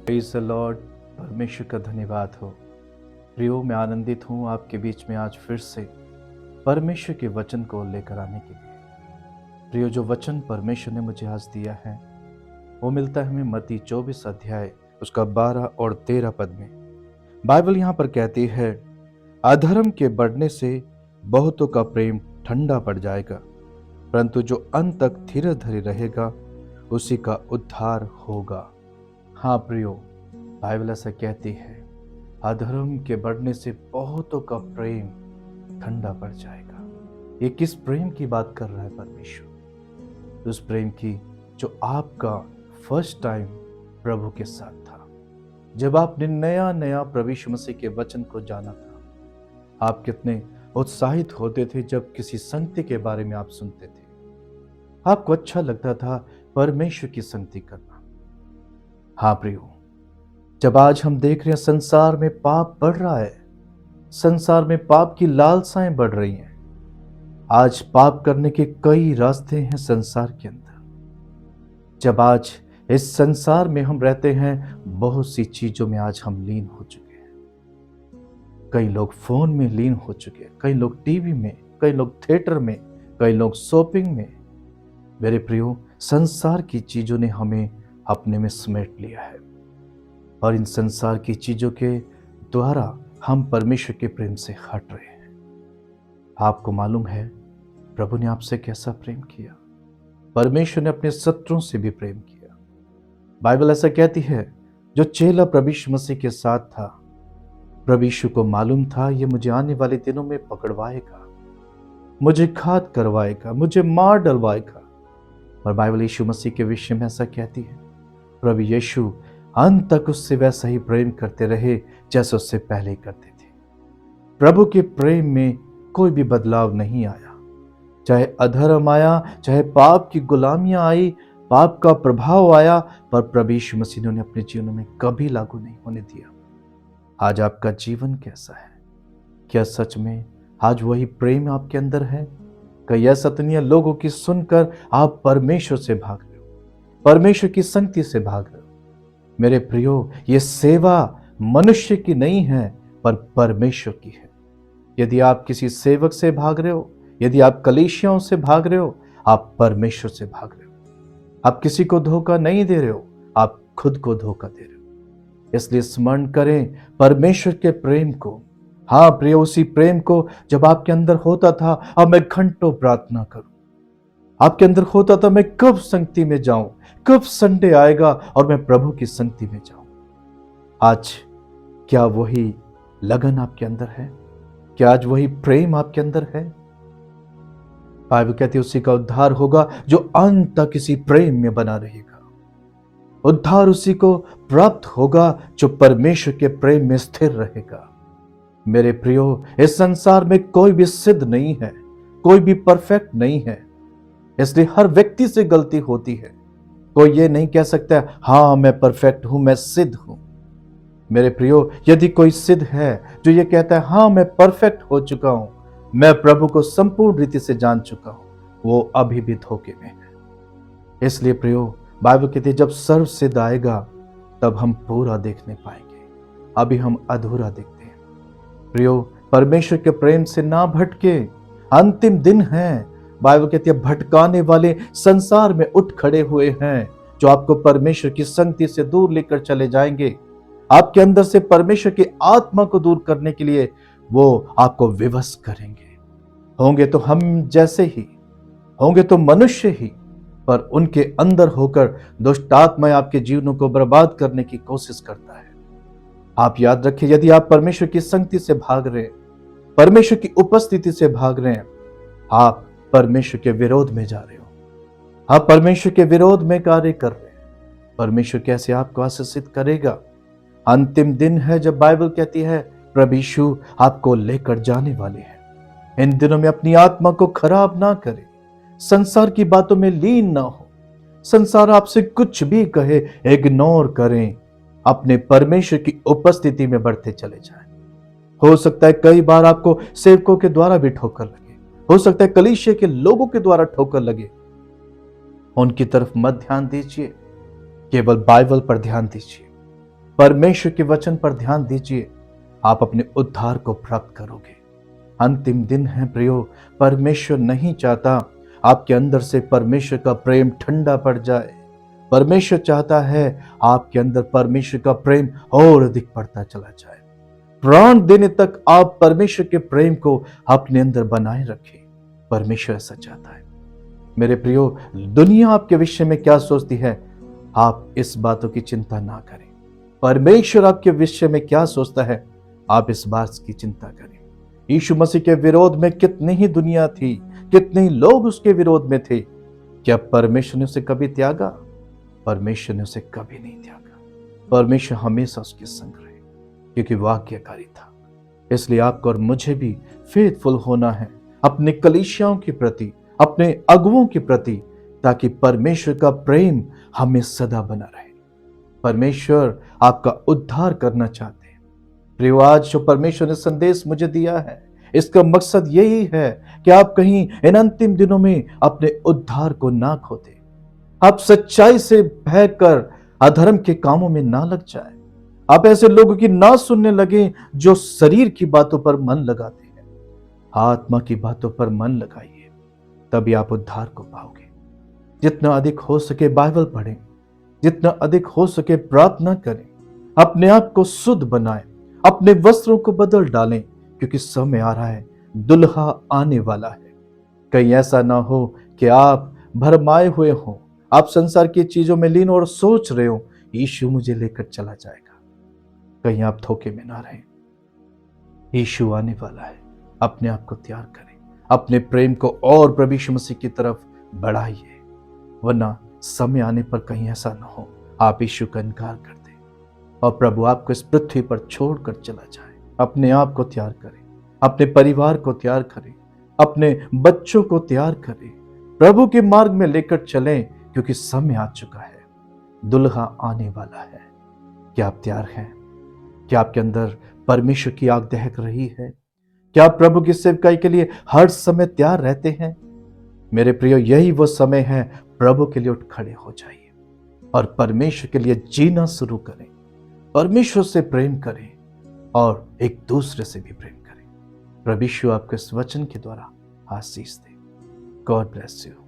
Praise the Lord. परमेश्वर का धन्यवाद हो। प्रियो, मैं आनंदित हूँ आपके बीच में आज फिर से परमेश्वर के वचन को लेकर आने के लिए। प्रियो, जो वचन परमेश्वर ने मुझे आज दिया है वो मिलता है हमें मत्ती 24 अध्याय उसका 12 और 13 पद में। बाइबल यहाँ पर कहती है, अधर्म के बढ़ने से बहुतों का प्रेम ठंडा पड़ जाएगा, परंतु जो अंत तक धीरे धीरे रहेगा उसी का उद्धार होगा। हाँ प्रियो, बाइबल ऐसा कहती है, अधर्म के बढ़ने से बहुतों का प्रेम ठंडा पड़ जाएगा। ये किस प्रेम की बात कर रहा है परमेश्वर? उस प्रेम की जो आपका फर्स्ट टाइम प्रभु के साथ था, जब आपने नया नया प्रभु यीशु मसीह के वचन को जाना था। आप कितने उत्साहित होते थे जब किसी संगति के बारे में आप सुनते थे। आपको अच्छा लगता था परमेश्वर की संगति करना। हाँ प्रियो, जब आज हम देख रहे हैं संसार में पाप बढ़ रहा है, संसार में पाप की लालसाएं बढ़ रही हैं। आज पाप करने के कई रास्ते हैं संसार के अंदर। जब आज इस संसार में हम रहते हैं, बहुत सी चीजों में आज हम लीन हो चुके हैं। कई लोग फोन में लीन हो चुके हैं, कई लोग टीवी में, कई लोग थिएटर में, कई लोग शॉपिंग में। मेरे प्रियो, संसार की चीजों ने हमें अपने में समेट लिया है और इन संसार की चीजों के द्वारा हम परमेश्वर के प्रेम से हट रहे हैं। आपको मालूम है प्रभु ने आपसे कैसा प्रेम किया? परमेश्वर ने अपने शत्रुओं से भी प्रेम किया। बाइबल ऐसा कहती है, जो चेला प्रभु यीशु मसीह के साथ था, प्रभु यीशु को मालूम था ये मुझे आने वाले दिनों में पकड़वाएगा, मुझे घात करवाएगा, मुझे मार डलवाएगा। और बाइबल यीशु मसीह के विषय में ऐसा कहती है, प्रभु यीशु अंत तक उससे वैसा ही प्रेम करते रहे जैसे उससे पहले करते थे। प्रभु के प्रेम में कोई भी बदलाव नहीं आया। चाहे अधर्म आया, चाहे पाप की गुलामियां आई, पाप का प्रभाव आया, पर प्रभु यीशु मसीह ने उन्हें अपने जीवन में कभी लागू नहीं होने दिया। आज आपका जीवन कैसा है? क्या सच में आज वही प्रेम आपके अंदर है? कई ऐसा तो नहीं है लोगों की सुनकर आप परमेश्वर से भाग रहे हो, परमेश्वर की संगति से भाग रहे हो। मेरे प्रियो, ये सेवा मनुष्य की नहीं है पर परमेश्वर की है। यदि आप किसी सेवक से भाग रहे हो, यदि आप कलीसियाओं से भाग रहे हो, आप परमेश्वर से भाग रहे हो। आप किसी को धोखा नहीं दे रहे हो, आप खुद को धोखा दे रहे हो। इसलिए स्मरण करें परमेश्वर के प्रेम को। हाँ प्रियो, उसी प्रेम को जब आपके अंदर होता था, अब मैं घंटों प्रार्थना करूं, आपके अंदर होता था मैं कब संगति में जाऊं, कब संडे आएगा और मैं प्रभु की संगति में जाऊं। आज क्या वही लगन आपके अंदर है? क्या आज वही प्रेम आपके अंदर है? बाइबल कहती है उसी का उद्धार होगा जो अंत तक इसी प्रेम में बना रहेगा। उद्धार उसी को प्राप्त होगा जो परमेश्वर के प्रेम में स्थिर रहेगा। मेरे प्रियो, इस संसार में कोई भी सिद्ध नहीं है, कोई भी परफेक्ट नहीं है, इसलिए हर व्यक्ति से गलती होती है। कोई ये नहीं कह सकता हाँ मैं परफेक्ट हूं, मैं सिद्ध हूं। मेरे प्रियो, यदि कोई सिद्ध है जो ये कहता है हाँ मैं परफेक्ट हो चुका हूं, मैं प्रभु को संपूर्ण रीति से जान चुका हूं, वो अभी भी धोखे में है। इसलिए प्रियो, बाइबल कहती है जब सर्व सिद्ध आएगा तब हम पूरा देखने पाएंगे, अभी हम अधूरा देखते हैं। प्रियो, परमेश्वर के प्रेम से ना भटके, अंतिम दिन है। बाइबल कहती है भटकाने वाले संसार में उठ खड़े हुए हैं जो आपको परमेश्वर की संगति से दूर लेकर चले जाएंगे। आपके अंदर से परमेश्वर की आत्मा को दूर करने के लिए वो आपको विवश करेंगे। होंगे तो हम जैसे ही, होंगे तो मनुष्य ही, पर उनके अंदर होकर दुष्ट आत्मा आपके जीवनों को बर्बाद करने की कोशिश करता है। आप याद रखिए, यदि आप परमेश्वर की संगति से भाग रहे हैं, परमेश्वर की उपस्थिति से भाग रहे हैं, आप परमेश्वर के विरोध में जा रहे हो, आप परमेश्वर के विरोध में कार्य कर रहे हैं। परमेश्वर कैसे आपको आशीषित करेगा? अंतिम दिन है जब बाइबल कहती है प्रभु यीशु आपको लेकर जाने वाले हैं। इन दिनों में अपनी आत्मा को खराब ना करें, संसार की बातों में लीन ना हो। संसार आपसे कुछ भी कहे इग्नोर करें, अपने परमेश्वर की उपस्थिति में बढ़ते चले जाएं। हो सकता है कई बार आपको सेवकों के द्वारा भी ठोकर लगे, हो सकता है कलीसिया के लोगों के द्वारा ठोकर लगे। उनकी तरफ मत ध्यान दीजिए, केवल बाइबल पर ध्यान दीजिए। परमेश्वर के वचन पर ध्यान दीजिए, आप अपने उद्धार को प्राप्त करोगे। अंतिम दिन है प्रियो, परमेश्वर नहीं चाहता आपके अंदर से परमेश्वर का प्रेम ठंडा पड़ जाए। परमेश्वर चाहता है आपके अंदर परमेश्वर का प्रेम और अधिक बढ़ता चला जाए। प्राण देने तक आप परमेश्वर के प्रेम को अपने अंदर बनाए रखें। परमेश्वर ऐसा चाहता है। मेरे प्रियो, दुनिया आपके विषय में क्या सोचती है, आप इस बातों की चिंता ना करें। परमेश्वर आपके विषय में क्या सोचता है, आप इस बात की चिंता करें। यीशु मसीह के विरोध में कितनी ही दुनिया थी, कितने लोग उसके विरोध में थे। क्या परमेश्वर ने उसे कभी त्यागा? परमेश्वर ने उसे कभी नहीं त्यागा। परमेश्वर हमेशा उसके संग रहे, क्योंकि वह आज्ञाकारी था। इसलिए आपको और मुझे भी फेथफुल होना है अपने कलीसियाओं के प्रति, अपने अगुओं के प्रति, ताकि परमेश्वर का प्रेम हमें सदा बना रहे। परमेश्वर आपका उद्धार करना चाहते हैं। प्रियो, आज जो परमेश्वर ने संदेश मुझे दिया है, इसका मकसद यही है कि आप कहीं इन अंतिम दिनों में अपने उद्धार को ना खो दें। आप सच्चाई से बहकर अधर्म के कामों में ना लग जाए। आप ऐसे लोगों की ना सुनने लगे जो शरीर की बातों पर मन लगाते हैं। आत्मा की बातों पर मन लगाइए, तभी आप उद्धार को पाओगे। जितना अधिक हो सके बाइबल पढ़ें, जितना अधिक हो सके प्रार्थना करें, अपने आप को शुद्ध बनाएं, अपने वस्त्रों को बदल डालें, क्योंकि समय आ रहा है, दुल्हा आने वाला है। कहीं ऐसा ना हो कि आप भरमाए हुए हो, आप संसार की चीजों में लीन और सोच रहे हो यीशु मुझे लेकर चला जाएगा। कहीं आप धोखे में ना रहें। यीशु आने वाला है। अपने आप को तैयार करें, अपने प्रेम को और प्रभु यीशु मसीह की तरफ बढ़ाइए, वरना समय आने पर कहीं ऐसा ना हो आप यीशु का इनकार कर दें और प्रभु आपको इस पृथ्वी पर छोड़कर चला जाए। अपने आप को तैयार करें, अपने परिवार को तैयार करें, अपने बच्चों को तैयार करें, प्रभु के मार्ग में लेकर चलें, क्योंकि समय आ चुका है, दुल्हा आने वाला है। क्या आप तैयार हैं? क्या आपके अंदर परमेश्वर की आग दहक रही है? क्या आप प्रभु की सेवकाई के लिए हर समय तैयार रहते हैं? मेरे प्रियो, यही वो समय है, प्रभु के लिए उठ खड़े हो जाइए और परमेश्वर के लिए जीना शुरू करें। परमेश्वर से प्रेम करें और एक दूसरे से भी प्रेम करें। प्रभु यीशु आपको इस वचन के द्वारा आशीष दे। God bless you.